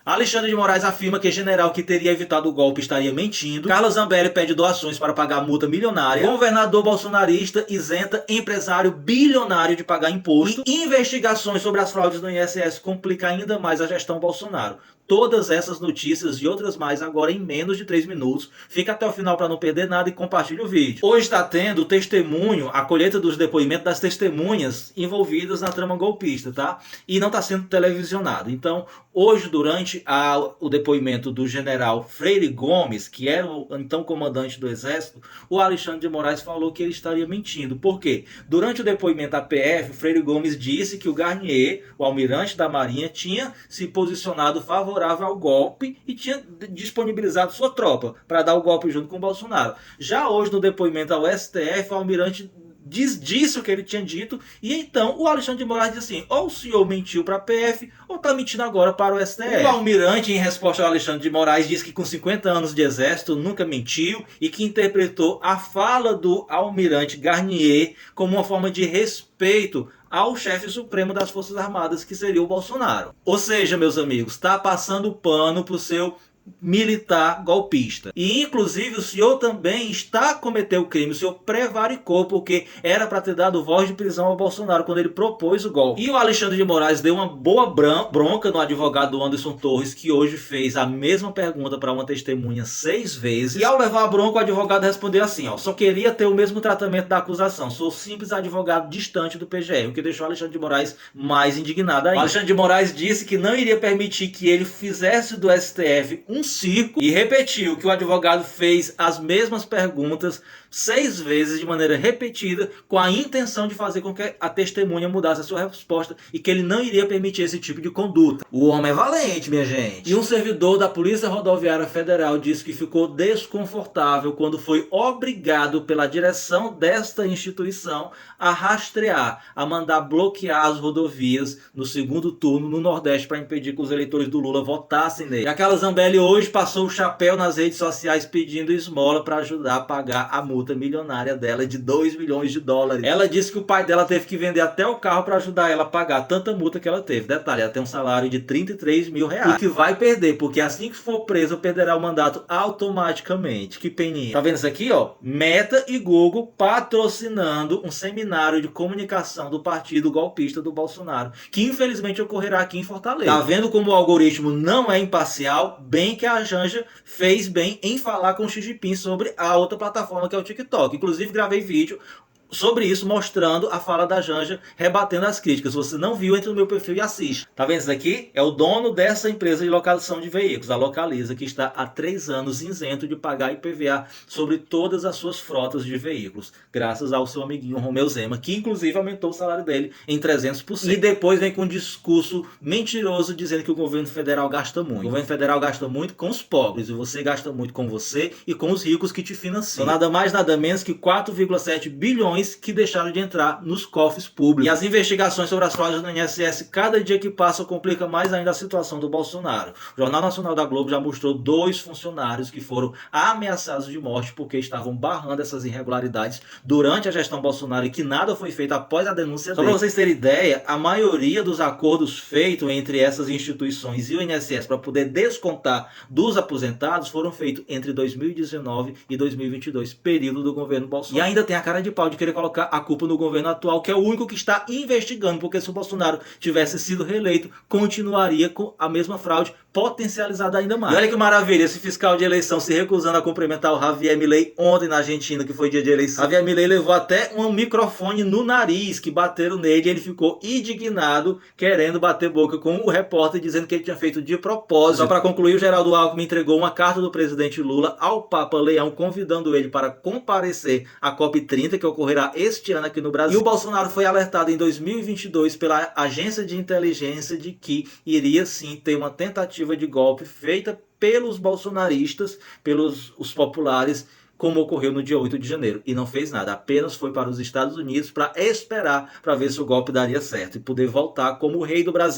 Alexandre de Moraes afirma que general que teria evitado o golpe estaria mentindo. Carla Zambelli pede doações para pagar multa milionária. Governador bolsonarista isenta empresário bilionário de pagar imposto. E investigações sobre as fraudes no INSS complica ainda mais a gestão Bolsonaro. Todas essas notícias e outras mais agora em menos de 3 minutos. Fica até o final para não perder nada e compartilhe o vídeo. Hoje está tendo o testemunho, a colheita dos depoimentos das testemunhas envolvidas na trama golpista, tá? E não está sendo televisionado. Então, hoje, durante o depoimento do general Freire Gomes, que era o então comandante do Exército, o Alexandre de Moraes falou que ele estaria mentindo. Por quê? Durante o depoimento à PF, Freire Gomes disse que o Garnier, o almirante da Marinha, tinha se posicionado favorável ao golpe e tinha disponibilizado sua tropa para dar o golpe junto com o Bolsonaro. Já hoje, no depoimento ao STF, o almirante disse o que ele tinha dito, e então o Alexandre de Moraes disse assim: ou o senhor mentiu para a PF, ou está mentindo agora para o STF. O almirante, em resposta ao Alexandre de Moraes, disse que com 50 anos de exército nunca mentiu e que interpretou a fala do almirante Garnier como uma forma de respeito ao chefe supremo das Forças Armadas, que seria o Bolsonaro. Ou seja, meus amigos, está passando pano para o seu militar golpista. E inclusive o senhor também está a cometer o crime. O senhor prevaricou, porque era para ter dado voz de prisão ao Bolsonaro quando ele propôs o golpe. E o Alexandre de Moraes deu uma boa bronca no advogado Anderson Torres, que hoje fez a mesma pergunta para uma testemunha 6 vezes. E ao levar a bronca, o advogado respondeu assim: ó, só queria ter o mesmo tratamento da acusação. Sou simples advogado distante do PGR, o que deixou o Alexandre de Moraes mais indignado ainda. O Alexandre de Moraes disse que não iria permitir que ele fizesse do STF um circo e repetiu que o advogado fez as mesmas perguntas 6 vezes de maneira repetida, com a intenção de fazer com que a testemunha mudasse a sua resposta e que ele não iria permitir esse tipo de conduta. O homem é valente, minha gente. E um servidor da Polícia Rodoviária Federal disse que ficou desconfortável quando foi obrigado pela direção desta instituição a rastrear, a mandar bloquear as rodovias no segundo turno no Nordeste para impedir que os eleitores do Lula votassem nele. E a Carla Zambelli hoje passou o chapéu nas redes sociais pedindo esmola para ajudar a pagar a multa milionária dela de 2 milhões de dólares. Ela disse que o pai dela teve que vender até o carro para ajudar ela a pagar tanta multa que ela teve. Detalhe, ela tem um salário de 33 mil reais. O que vai perder, porque assim que for presa, perderá o mandato automaticamente. Que peninha. Tá vendo isso aqui, ó? Meta e Google patrocinando um seminário de comunicação do partido golpista do Bolsonaro, que infelizmente ocorrerá aqui em Fortaleza. Tá vendo como o algoritmo não é imparcial? Bem que a Janja fez bem em falar com o Xi Jinping sobre a outra plataforma que é o TikTok. Inclusive gravei vídeo sobre isso, mostrando a fala da Janja, rebatendo as críticas. Se você não viu, entre no meu perfil e assiste. Tá vendo isso daqui? É o dono dessa empresa de locação de veículos, a Localiza, que está há 3 anos isento de pagar IPVA sobre todas as suas frotas de veículos, graças ao seu amiguinho Romeu Zema, que inclusive aumentou o salário dele em 300%. E depois vem com um discurso mentiroso dizendo que o governo federal gasta muito. O governo federal gasta muito com os pobres, e você gasta muito com você e com os ricos que te financiam. Então, nada mais, nada menos que 4,7 bilhões que deixaram de entrar nos cofres públicos. E as investigações sobre as fraudes no INSS, cada dia que passa, complica mais ainda a situação do Bolsonaro. O Jornal Nacional da Globo já mostrou 2 funcionários que foram ameaçados de morte porque estavam barrando essas irregularidades durante a gestão Bolsonaro e que nada foi feito após a denúncia dele. Só para vocês terem ideia, a maioria dos acordos feitos entre essas instituições e o INSS para poder descontar dos aposentados foram feitos entre 2019 e 2022, período do governo Bolsonaro. E ainda tem a cara de pau de querer colocar a culpa no governo atual, que é o único que está investigando, porque se o Bolsonaro tivesse sido reeleito, continuaria com a mesma fraude potencializada ainda mais. E olha que maravilha, esse fiscal de eleição se recusando a cumprimentar o Javier Milei ontem na Argentina, que foi dia de eleição. Javier Milei levou até um microfone no nariz, que bateram nele, e ele ficou indignado, querendo bater boca com o repórter, dizendo que ele tinha feito de propósito. Só para concluir, o Geraldo Alckmin entregou uma carta do presidente Lula ao Papa Leão, convidando ele para comparecer à COP30, que ocorrerá este ano aqui no Brasil. E o Bolsonaro foi alertado em 2022 pela agência de inteligência de que iria sim ter uma tentativa de golpe feita pelos bolsonaristas, pelos os populares, como ocorreu no dia 8 de janeiro. E não fez nada, apenas foi para os Estados Unidos para esperar para ver se o golpe daria certo e poder voltar como o rei do Brasil.